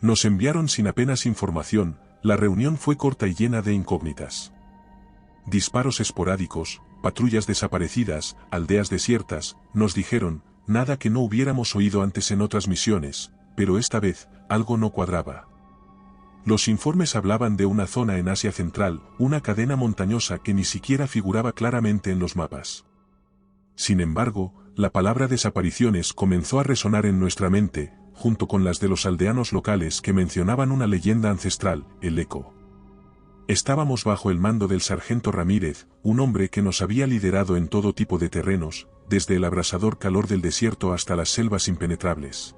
Nos enviaron sin apenas información, la reunión fue corta y llena de incógnitas. Disparos esporádicos, patrullas desaparecidas, aldeas desiertas, nos dijeron, nada que no hubiéramos oído antes en otras misiones, pero esta vez, algo no cuadraba. Los informes hablaban de una zona en Asia Central, una cadena montañosa que ni siquiera figuraba claramente en los mapas. Sin embargo, la palabra desapariciones comenzó a resonar en nuestra mente, junto con las de los aldeanos locales que mencionaban una leyenda ancestral, el eco. Estábamos bajo el mando del sargento Ramírez, un hombre que nos había liderado en todo tipo de terrenos, desde el abrasador calor del desierto hasta las selvas impenetrables.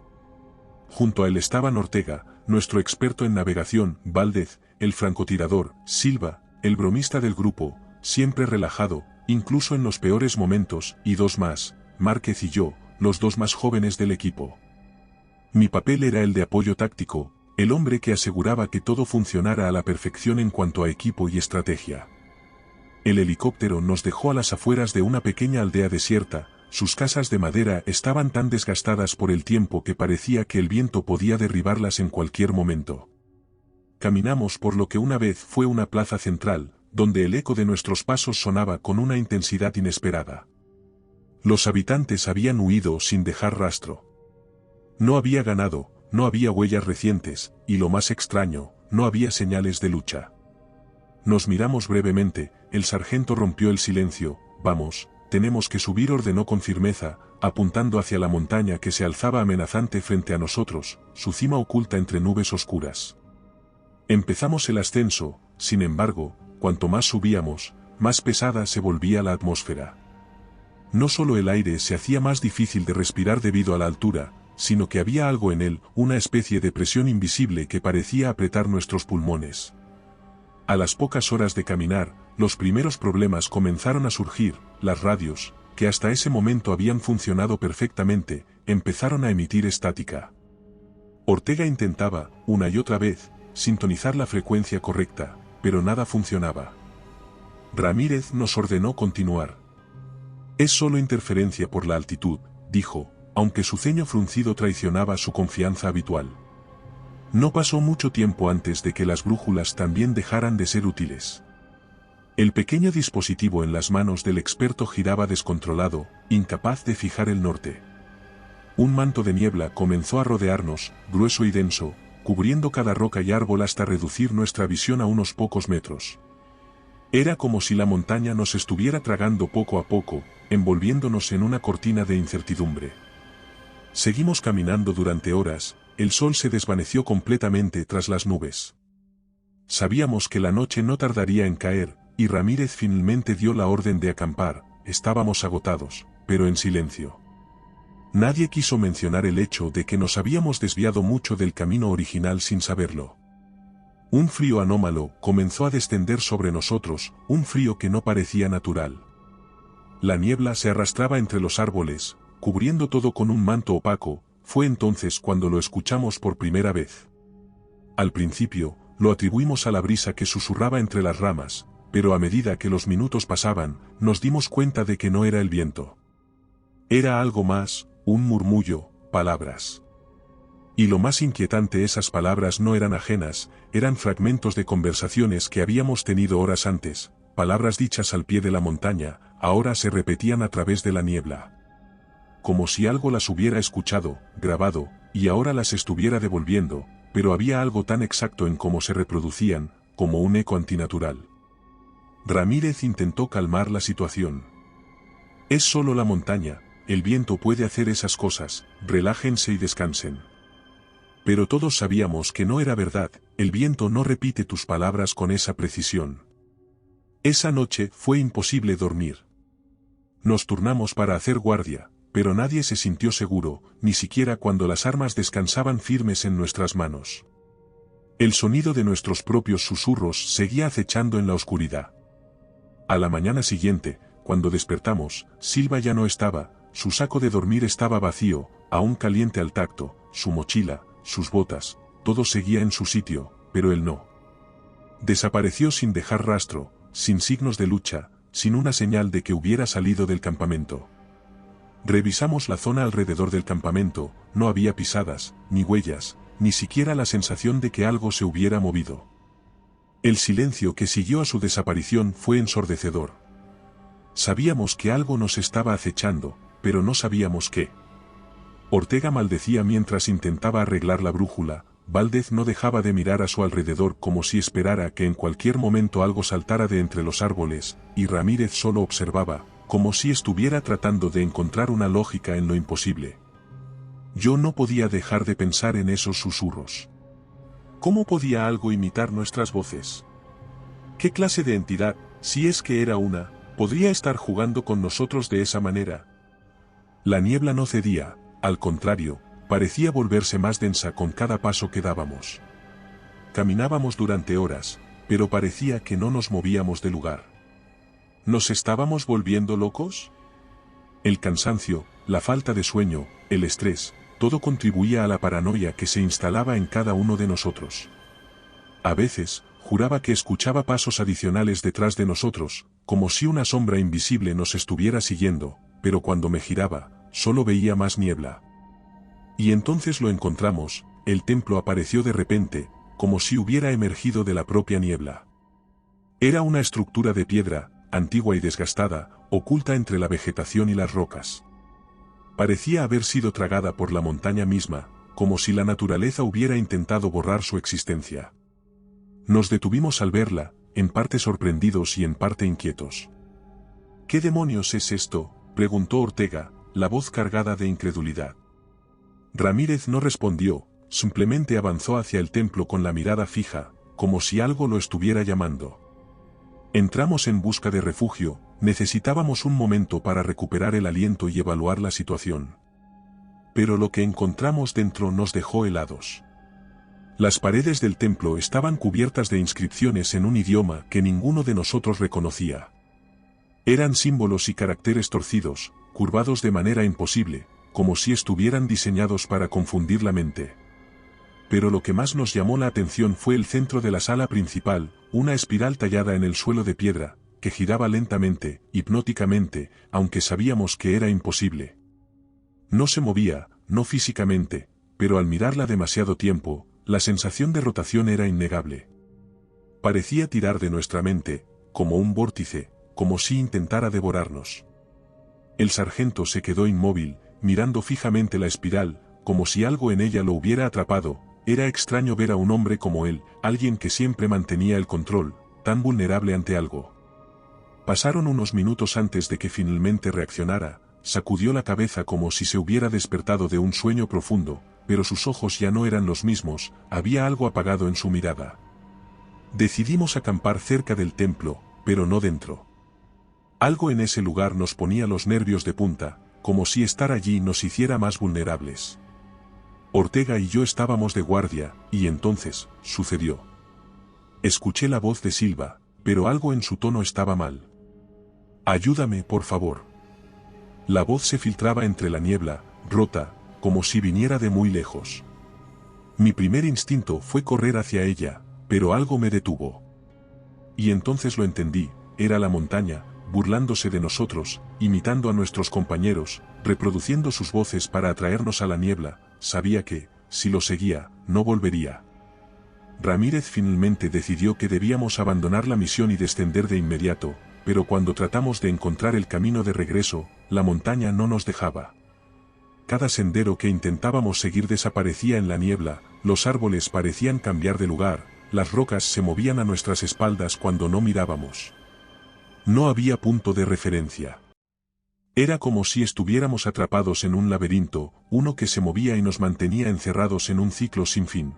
Junto a él estaban Ortega, nuestro experto en navegación, Valdez, el francotirador, Silva, el bromista del grupo, siempre relajado, incluso en los peores momentos, y dos más, Márquez y yo, los dos más jóvenes del equipo. Mi papel era el de apoyo táctico, el hombre que aseguraba que todo funcionara a la perfección en cuanto a equipo y estrategia. El helicóptero nos dejó a las afueras de una pequeña aldea desierta, sus casas de madera estaban tan desgastadas por el tiempo que parecía que el viento podía derribarlas en cualquier momento. Caminamos por lo que una vez fue una plaza central, donde el eco de nuestros pasos sonaba con una intensidad inesperada. Los habitantes habían huido sin dejar rastro. No había ganado, no había huellas recientes, y lo más extraño, no había señales de lucha. Nos miramos brevemente, el sargento rompió el silencio, vamos, tenemos que subir, ordenó con firmeza, apuntando hacia la montaña que se alzaba amenazante frente a nosotros, su cima oculta entre nubes oscuras. Empezamos el ascenso, sin embargo, cuanto más subíamos, más pesada se volvía la atmósfera. No solo el aire se hacía más difícil de respirar debido a la altura, sino que había algo en él, una especie de presión invisible que parecía apretar nuestros pulmones. A las pocas horas de caminar, los primeros problemas comenzaron a surgir, las radios, que hasta ese momento habían funcionado perfectamente, empezaron a emitir estática. Ortega intentaba, una y otra vez, sintonizar la frecuencia correcta, pero nada funcionaba. Ramírez nos ordenó continuar. Es solo interferencia por la altitud, dijo, aunque su ceño fruncido traicionaba su confianza habitual. No pasó mucho tiempo antes de que las brújulas también dejaran de ser útiles. El pequeño dispositivo en las manos del experto giraba descontrolado, incapaz de fijar el norte. Un manto de niebla comenzó a rodearnos, grueso y denso, cubriendo cada roca y árbol hasta reducir nuestra visión a unos pocos metros. Era como si la montaña nos estuviera tragando poco a poco, envolviéndonos en una cortina de incertidumbre. Seguimos caminando durante horas, el sol se desvaneció completamente tras las nubes. Sabíamos que la noche no tardaría en caer, y Ramírez finalmente dio la orden de acampar. Estábamos agotados, pero en silencio. Nadie quiso mencionar el hecho de que nos habíamos desviado mucho del camino original sin saberlo. Un frío anómalo comenzó a descender sobre nosotros, un frío que no parecía natural. La niebla se arrastraba entre los árboles, cubriendo todo con un manto opaco. Fue entonces cuando lo escuchamos por primera vez. Al principio, lo atribuimos a la brisa que susurraba entre las ramas, pero a medida que los minutos pasaban, nos dimos cuenta de que no era el viento. Era algo más, un murmullo, palabras. Y lo más inquietante, esas palabras no eran ajenas, eran fragmentos de conversaciones que habíamos tenido horas antes, palabras dichas al pie de la montaña, ahora se repetían a través de la niebla. Como si algo las hubiera escuchado, grabado, y ahora las estuviera devolviendo, pero había algo tan exacto en cómo se reproducían, como un eco antinatural. Ramírez intentó calmar la situación. Es solo la montaña, el viento puede hacer esas cosas, relájense y descansen. Pero todos sabíamos que no era verdad, el viento no repite tus palabras con esa precisión. Esa noche fue imposible dormir. Nos turnamos para hacer guardia, pero nadie se sintió seguro, ni siquiera cuando las armas descansaban firmes en nuestras manos. El sonido de nuestros propios susurros seguía acechando en la oscuridad. A la mañana siguiente, cuando despertamos, Silva ya no estaba, su saco de dormir estaba vacío, aún caliente al tacto, su mochila, sus botas, todo seguía en su sitio, pero él no. Desapareció sin dejar rastro, sin signos de lucha, sin una señal de que hubiera salido del campamento. Revisamos la zona alrededor del campamento, no había pisadas, ni huellas, ni siquiera la sensación de que algo se hubiera movido. El silencio que siguió a su desaparición fue ensordecedor. Sabíamos que algo nos estaba acechando, pero no sabíamos qué. Ortega maldecía mientras intentaba arreglar la brújula. Valdez no dejaba de mirar a su alrededor como si esperara que en cualquier momento algo saltara de entre los árboles, y Ramírez solo observaba, como si estuviera tratando de encontrar una lógica en lo imposible. Yo no podía dejar de pensar en esos susurros. ¿Cómo podía algo imitar nuestras voces? ¿Qué clase de entidad, si es que era una, podría estar jugando con nosotros de esa manera? La niebla no cedía, al contrario, parecía volverse más densa con cada paso que dábamos. Caminábamos durante horas, pero parecía que no nos movíamos de lugar. ¿Nos estábamos volviendo locos? El cansancio, la falta de sueño, el estrés, todo contribuía a la paranoia que se instalaba en cada uno de nosotros. A veces, juraba que escuchaba pasos adicionales detrás de nosotros, como si una sombra invisible nos estuviera siguiendo, pero cuando me giraba, solo veía más niebla. Y entonces lo encontramos, el templo apareció de repente, como si hubiera emergido de la propia niebla. Era una estructura de piedra, antigua y desgastada, oculta entre la vegetación y las rocas. Parecía haber sido tragada por la montaña misma, como si la naturaleza hubiera intentado borrar su existencia. Nos detuvimos al verla, en parte sorprendidos y en parte inquietos. ¿Qué demonios es esto?, preguntó Ortega, la voz cargada de incredulidad. Ramírez no respondió, simplemente avanzó hacia el templo con la mirada fija, como si algo lo estuviera llamando. Entramos en busca de refugio, necesitábamos un momento para recuperar el aliento y evaluar la situación. Pero lo que encontramos dentro nos dejó helados. Las paredes del templo estaban cubiertas de inscripciones en un idioma que ninguno de nosotros reconocía. Eran símbolos y caracteres torcidos, curvados de manera imposible, como si estuvieran diseñados para confundir la mente. Pero lo que más nos llamó la atención fue el centro de la sala principal, una espiral tallada en el suelo de piedra, que giraba lentamente, hipnóticamente, aunque sabíamos que era imposible. No se movía, no físicamente, pero al mirarla demasiado tiempo, la sensación de rotación era innegable. Parecía tirar de nuestra mente, como un vórtice, como si intentara devorarnos. El sargento se quedó inmóvil, mirando fijamente la espiral, como si algo en ella lo hubiera atrapado. Era extraño ver a un hombre como él, alguien que siempre mantenía el control, tan vulnerable ante algo. Pasaron unos minutos antes de que finalmente reaccionara, sacudió la cabeza como si se hubiera despertado de un sueño profundo, pero sus ojos ya no eran los mismos, había algo apagado en su mirada. Decidimos acampar cerca del templo, pero no dentro. Algo en ese lugar nos ponía los nervios de punta, como si estar allí nos hiciera más vulnerables. Ortega y yo estábamos de guardia, y entonces, sucedió. Escuché la voz de Silva, pero algo en su tono estaba mal. «Ayúdame, por favor». La voz se filtraba entre la niebla, rota, como si viniera de muy lejos. Mi primer instinto fue correr hacia ella, pero algo me detuvo. Y entonces lo entendí, era la montaña, burlándose de nosotros, imitando a nuestros compañeros, reproduciendo sus voces para atraernos a la niebla. Sabía que, si lo seguía, no volvería. Ramírez finalmente decidió que debíamos abandonar la misión y descender de inmediato, pero cuando tratamos de encontrar el camino de regreso, la montaña no nos dejaba. Cada sendero que intentábamos seguir desaparecía en la niebla, los árboles parecían cambiar de lugar, las rocas se movían a nuestras espaldas cuando no mirábamos. No había punto de referencia. Era como si estuviéramos atrapados en un laberinto, uno que se movía y nos mantenía encerrados en un ciclo sin fin.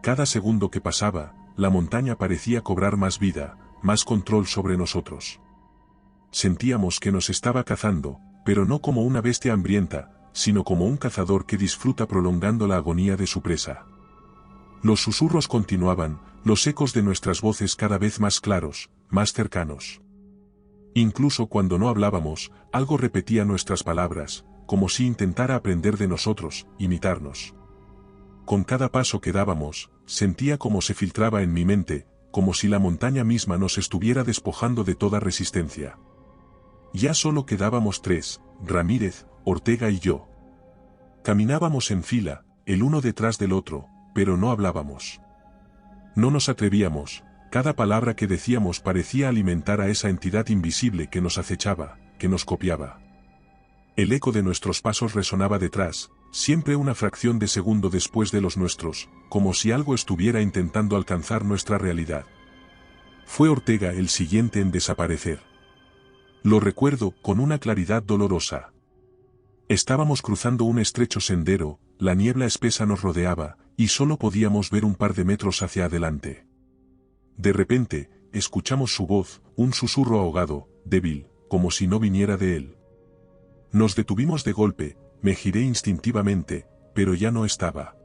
Cada segundo que pasaba, la montaña parecía cobrar más vida, más control sobre nosotros. Sentíamos que nos estaba cazando, pero no como una bestia hambrienta, sino como un cazador que disfruta prolongando la agonía de su presa. Los susurros continuaban, los ecos de nuestras voces cada vez más claros, más cercanos. Incluso cuando no hablábamos, algo repetía nuestras palabras, como si intentara aprender de nosotros, imitarnos. Con cada paso que dábamos, sentía como se filtraba en mi mente, como si la montaña misma nos estuviera despojando de toda resistencia. Ya solo quedábamos tres, Ramírez, Ortega y yo. Caminábamos en fila, el uno detrás del otro, pero no hablábamos. No nos atrevíamos, cada palabra que decíamos parecía alimentar a esa entidad invisible que nos acechaba, que nos copiaba. El eco de nuestros pasos resonaba detrás, siempre una fracción de segundo después de los nuestros, como si algo estuviera intentando alcanzar nuestra realidad. Fue Ortega el siguiente en desaparecer. Lo recuerdo con una claridad dolorosa. Estábamos cruzando un estrecho sendero, la niebla espesa nos rodeaba, y solo podíamos ver un par de metros hacia adelante. De repente, escuchamos su voz, un susurro ahogado, débil, como si no viniera de él. Nos detuvimos de golpe, me giré instintivamente, pero ya no estaba.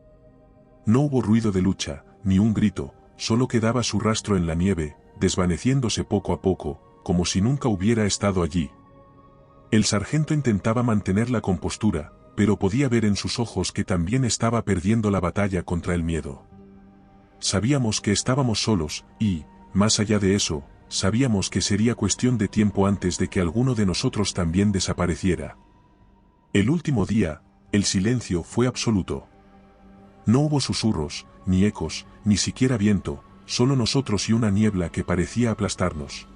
No hubo ruido de lucha, ni un grito, solo quedaba su rastro en la nieve, desvaneciéndose poco a poco, como si nunca hubiera estado allí. El sargento intentaba mantener la compostura, pero podía ver en sus ojos que también estaba perdiendo la batalla contra el miedo. Sabíamos que estábamos solos, y, más allá de eso, sabíamos que sería cuestión de tiempo antes de que alguno de nosotros también desapareciera. El último día, el silencio fue absoluto. No hubo susurros, ni ecos, ni siquiera viento, solo nosotros y una niebla que parecía aplastarnos.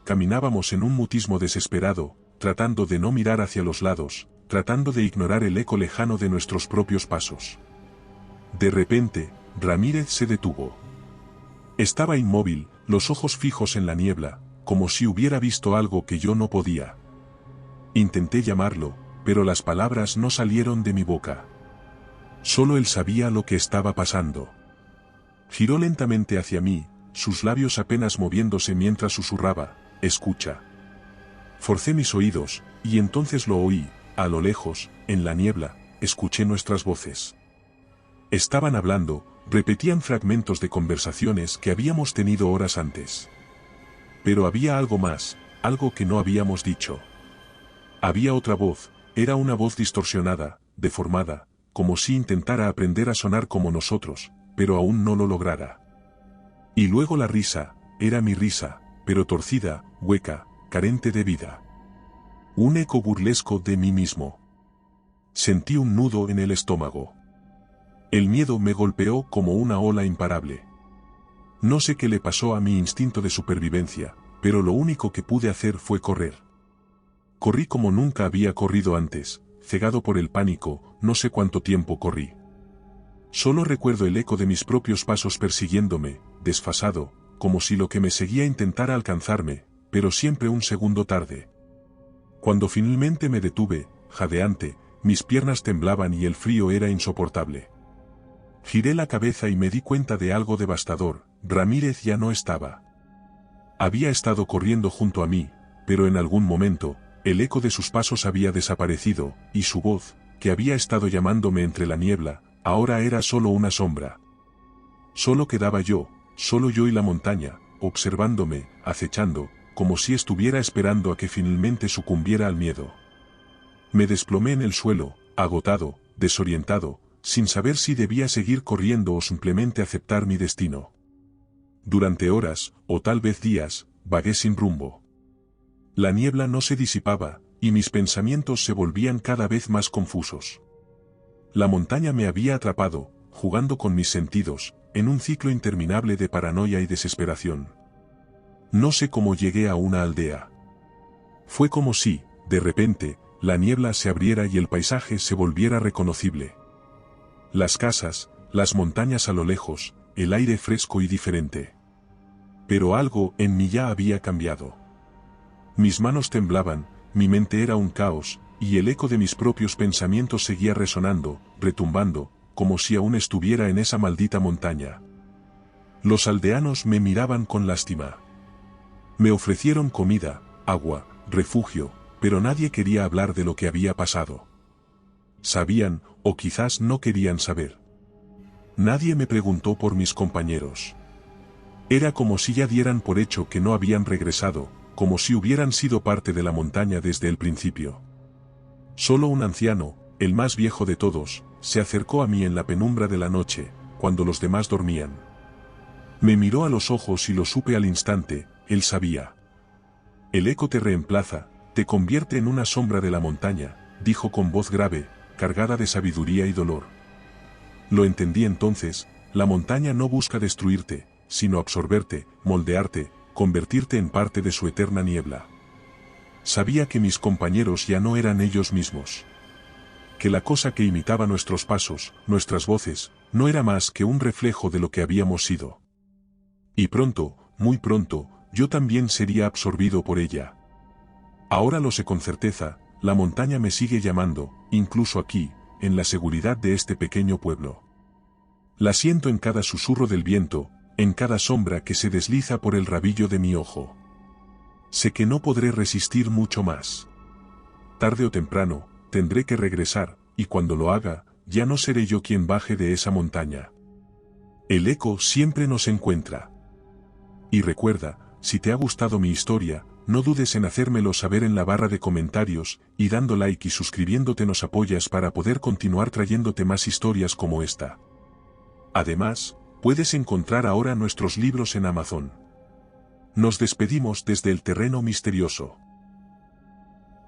Caminábamos en un mutismo desesperado, tratando de no mirar hacia los lados, tratando de ignorar el eco lejano de nuestros propios pasos. De repente, Ramírez se detuvo. Estaba inmóvil, los ojos fijos en la niebla, como si hubiera visto algo que yo no podía. Intenté llamarlo, pero las palabras no salieron de mi boca. Solo él sabía lo que estaba pasando. Giró lentamente hacia mí, sus labios apenas moviéndose mientras susurraba, «Escucha». Forcé mis oídos, y entonces lo oí, a lo lejos, en la niebla, escuché nuestras voces. Estaban hablando, repetían fragmentos de conversaciones que habíamos tenido horas antes. Pero había algo más, algo que no habíamos dicho. Había otra voz, era una voz distorsionada, deformada, como si intentara aprender a sonar como nosotros, pero aún no lo lograra. Y luego la risa, era mi risa, pero torcida, hueca, carente de vida. Un eco burlesco de mí mismo. Sentí un nudo en el estómago. El miedo me golpeó como una ola imparable. No sé qué le pasó a mi instinto de supervivencia, pero lo único que pude hacer fue correr. Corrí como nunca había corrido antes, cegado por el pánico, no sé cuánto tiempo corrí. Solo recuerdo el eco de mis propios pasos persiguiéndome, desfasado, como si lo que me seguía intentara alcanzarme, pero siempre un segundo tarde. Cuando finalmente me detuve, jadeante, mis piernas temblaban y el frío era insoportable. Giré la cabeza y me di cuenta de algo devastador, Ramírez ya no estaba. Había estado corriendo junto a mí, pero en algún momento, el eco de sus pasos había desaparecido, y su voz, que había estado llamándome entre la niebla, ahora era solo una sombra. Solo quedaba yo, solo yo y la montaña, observándome, acechando, como si estuviera esperando a que finalmente sucumbiera al miedo. Me desplomé en el suelo, agotado, desorientado, sin saber si debía seguir corriendo o simplemente aceptar mi destino. Durante horas, o tal vez días, vagué sin rumbo. La niebla no se disipaba, y mis pensamientos se volvían cada vez más confusos. La montaña me había atrapado, jugando con mis sentidos, en un ciclo interminable de paranoia y desesperación. No sé cómo llegué a una aldea. Fue como si, de repente, la niebla se abriera y el paisaje se volviera reconocible. Las casas, las montañas a lo lejos, el aire fresco y diferente. Pero algo en mí ya había cambiado. Mis manos temblaban, mi mente era un caos, y el eco de mis propios pensamientos seguía resonando, retumbando, como si aún estuviera en esa maldita montaña. Los aldeanos me miraban con lástima. Me ofrecieron comida, agua, refugio, pero nadie quería hablar de lo que había pasado. Sabían, o quizás no querían saber. Nadie me preguntó por mis compañeros. Era como si ya dieran por hecho que no habían regresado, como si hubieran sido parte de la montaña desde el principio. Solo un anciano, el más viejo de todos, se acercó a mí en la penumbra de la noche, cuando los demás dormían. Me miró a los ojos y lo supe al instante, él sabía. El eco te reemplaza, te convierte en una sombra de la montaña, dijo con voz grave, cargada de sabiduría y dolor. Lo entendí entonces, la montaña no busca destruirte, sino absorberte, moldearte, convertirte en parte de su eterna niebla. Sabía que mis compañeros ya no eran ellos mismos. Que la cosa que imitaba nuestros pasos, nuestras voces, no era más que un reflejo de lo que habíamos sido. Y pronto, muy pronto, yo también sería absorbido por ella. Ahora lo sé con certeza, la montaña me sigue llamando, incluso aquí, en la seguridad de este pequeño pueblo. La siento en cada susurro del viento, en cada sombra que se desliza por el rabillo de mi ojo. Sé que no podré resistir mucho más. Tarde o temprano, tendré que regresar, y cuando lo haga, ya no seré yo quien baje de esa montaña. El eco siempre nos encuentra. Y recuerda, si te ha gustado mi historia, no dudes en hacérmelo saber en la barra de comentarios, y dando like y suscribiéndote nos apoyas para poder continuar trayéndote más historias como esta. Además, puedes encontrar ahora nuestros libros en Amazon. Nos despedimos desde el terreno misterioso.